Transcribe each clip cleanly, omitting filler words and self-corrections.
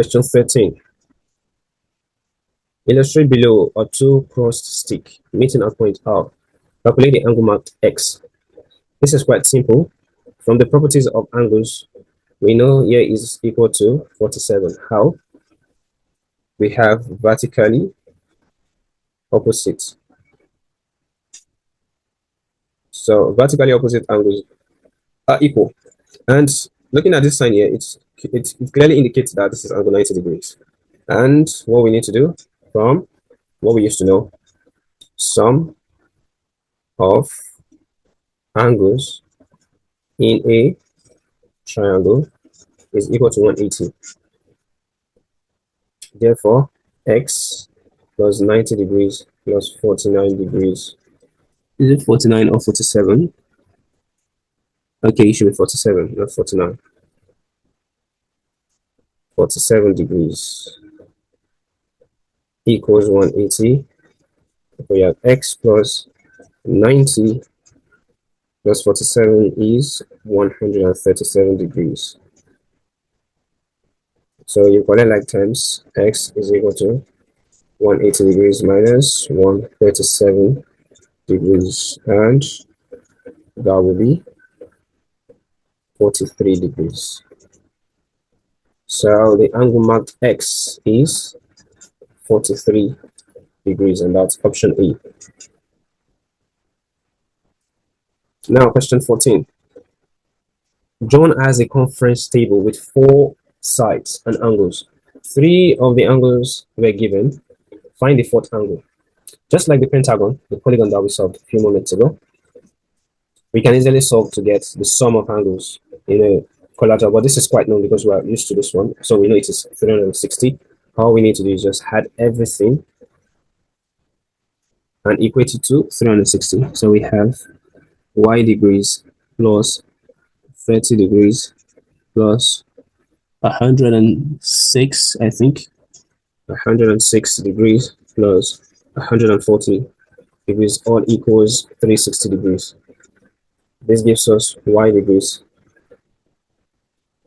Question 13. Illustrate below a two-crossed stick meeting at point R. Calculate the angle marked X. This is quite simple. From the properties of angles, we know here is equal to 47. How? We have vertically opposite. So vertically opposite angles are equal. And looking at this sign here, it clearly indicates that this is angle 90 degrees. And what we need to do from what we used to know, sum of angles in a triangle is equal to 180. Therefore, x plus 90 degrees plus 49 degrees. Is it 49 or 47? Okay, it should be 47, not 49. 47 degrees equals 180. We have x plus 90 plus 47 is 137 degrees. So you collect like times x is equal to 180 degrees minus 137 degrees, and that will be 43 degrees. So the angle marked X is 43 degrees, and that's option A. Now, question 14. John has a conference table with 4 sides and angles. 3 of the angles were given. Find the 4th angle. Just like the pentagon, the polygon that we solved a few moments ago, we can easily solve to get the sum of angles in a collateral, but this is quite known because we are used to this one, so we know it is 360. All we need to do is just add everything and equate it to 360. So we have y degrees plus 30 degrees plus 106, I think, 106 degrees plus 140 degrees, all equals 360 degrees. This gives us y degrees.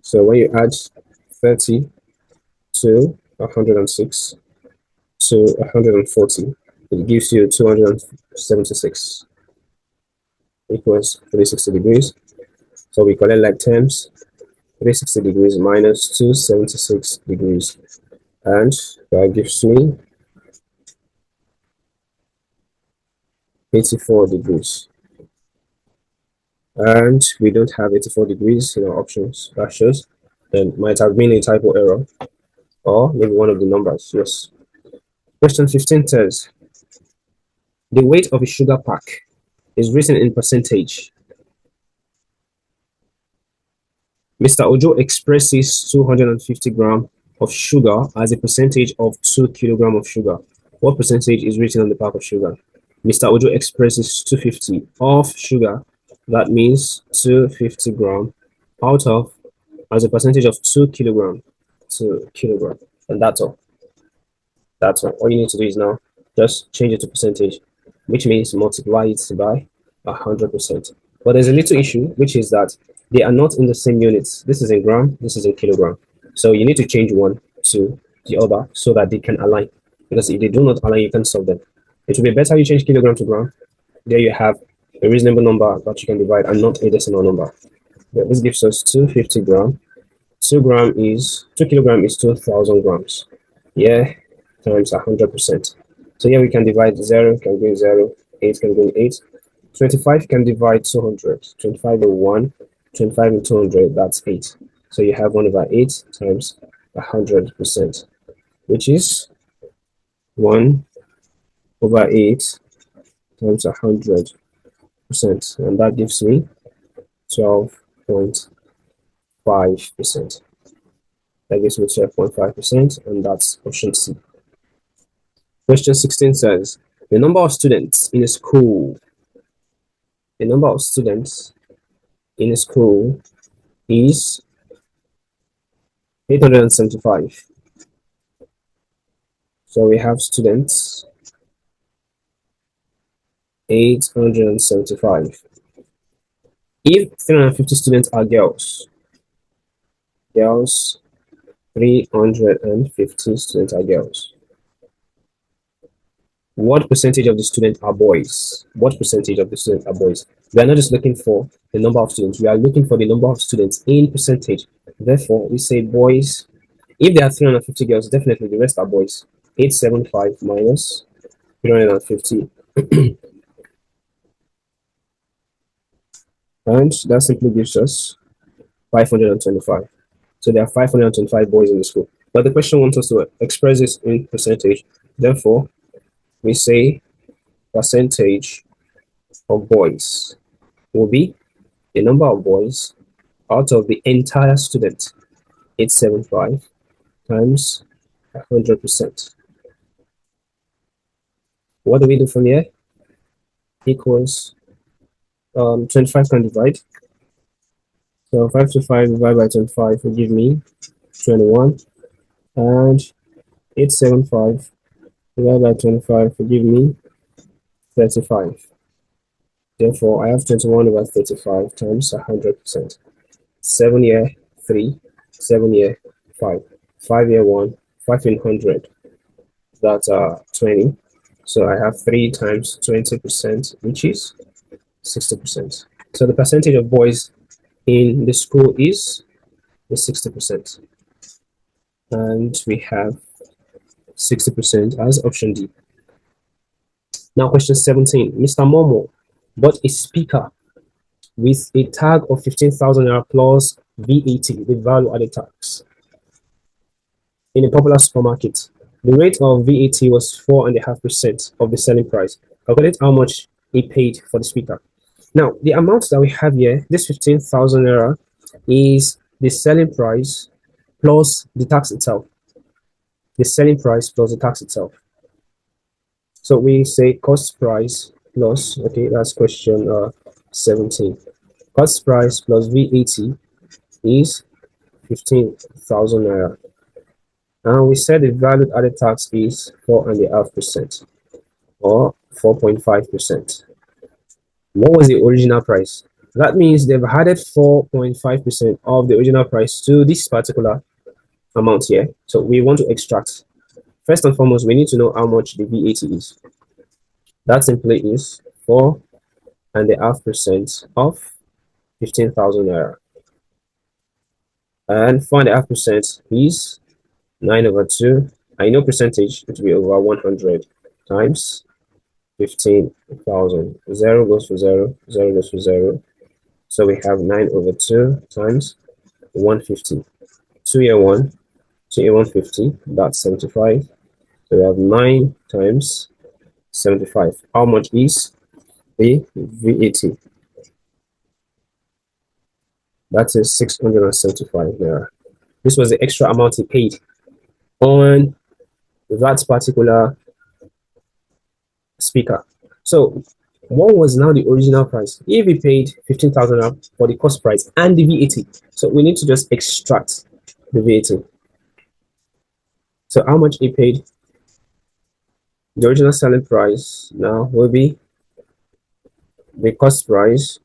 So when you add 30 to 106 to 140, it gives you 276 equals 360 degrees. So we collect like terms, 360 degrees minus 276 degrees, and that gives me 84 degrees. And we don't have 84 degrees in our options. That shows then might have been a typo error, or maybe one of the numbers. Yes. Question 15 says, the weight of a sugar pack is written in percentage. Mr. Ojo expresses 250 grams of sugar as a percentage of 2 kilograms of sugar. What percentage is written on the pack of sugar? Mr. Ojo expresses 250 of sugar. That means 250 grams out of as a percentage of 2 kilograms. 2 kilograms. And that's all. That's all. All you need to do is now just change it to percentage, which means multiply it by 100%. But there's a little issue, which is that they are not in the same units. This is in gram, this is in kilogram. So you need to change one to the other so that they can align. Because if they do not align, you can solve them. It will be better you change kilogram to gram. There you have a reasonable number that you can divide and not a decimal number. But this gives us 250 grams. 2 kilograms is 2,000 grams. Yeah, times 100%. So here we can divide 0 can go in 0, 8 can go in 8. 25 can divide 200. 25 in 1, 25 in 200, that's 8. So you have 1 over 8 times 100%, which is 1 over 8 times 100%. And that gives me 12.5%. That gives me 12.5%, and that's option C. Question 16 says, the number of students in a school is 875. So we have students 875. If 350 students are girls 350 students are girls. What percentage of the students are boys? What percentage of the students are boys? We are not just looking for the number of students, we are looking for the number of students in percentage. Therefore, we say boys. If there are 350 girls, definitely the rest are boys. 875 minus 350. And that simply gives us 525. So there are 525 boys in the school. But the question wants us to express this in percentage. Therefore, we say percentage of boys will be the number of boys out of the entire student, 875 times 100%. What do we do from here? Equals 25 can divide. So 5 to 5 divided by 25 will give me 21. And 875 divided by 25 will give me 35. Therefore, I have 21 over 35 times 100%. 7 year 3, 7 year 5, 5 year 1, 5 in 100. That's 20. So I have 3 times 20%, which is 60%. So the percentage of boys in the school is 60%. And we have 60% as option D. Now question 17. Mr. Momo bought a speaker with a tag of 15,000 naira plus VAT with value added tax in a popular supermarket. The rate of VAT was 4.5% of the selling price. Calculate how much he paid for the speaker. Now, the amount that we have here, this 15,000 naira, is the selling price plus the tax itself. The selling price plus the tax itself. So we say cost price plus, okay, that's question 17. Cost price plus VAT is 15,000 naira. And we said the value added tax is 4.5% or 4.5%. What was the original price? That means they've added 4.5% of the original price to this particular amount here. So we want to extract. First and foremost, we need to know how much the VAT is. That simply is 4.5% of 15,000 naira. And 4.5% is 9 over 2. I know percentage, it will be over 100 times 15,000. 0 goes for 0, 0 goes for 0. So we have 9 over 2 times 150. 2 year 1, 2 year 150, that's 75. So we have 9 times 75. How much is the VAT? That is 675 naira. This was the extra amount he paid on that particular speaker. So what was now the original price? If he paid 15,000 for the cost price and the VAT, so we need to just extract the VAT. So how much he paid? The original selling price now will be the cost price.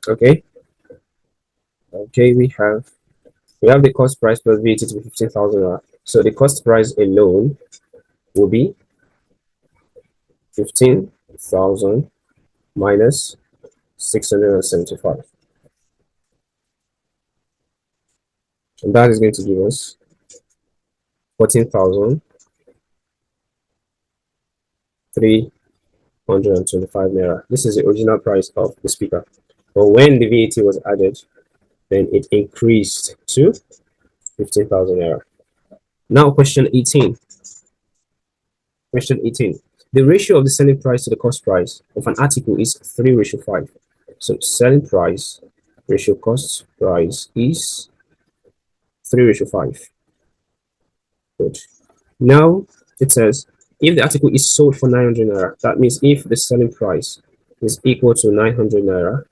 Okay, we have the cost price plus VAT to be 15,000. So the cost price alone will be 15,000 minus 675. And that is going to give us 14,325 naira. This is the original price of the speaker. But when the VAT was added, then it increased to 15,000 naira. Now question 18. Question 18. The ratio of the selling price to the cost price of an article is 3:5. So selling price ratio cost price is 3:5. Good. Now it says if the article is sold for 900 naira, that means if the selling price is equal to 900 naira,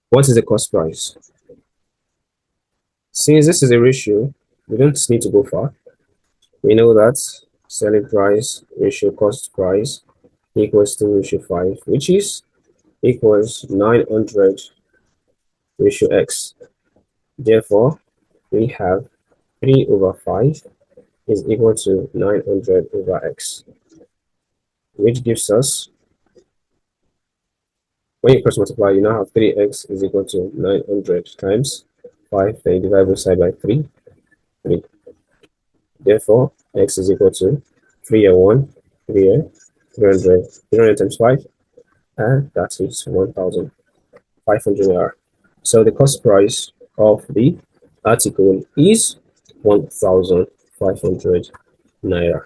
what is the cost price? Since this is a ratio, we don't need to go far. We know that selling price ratio cost price equals 3:5, which is equals 900 ratio x. Therefore, we have 3 over 5 is equal to 900 over x, which gives us, when you cross multiply, you now have 3x is equal to 900 times 5, then you divide both sides by 3. Therefore, x is equal to 3 and 1, 3 and 300. 300 times 5, and that is 1,500 naira. So the cost price of the article is 1,500 naira.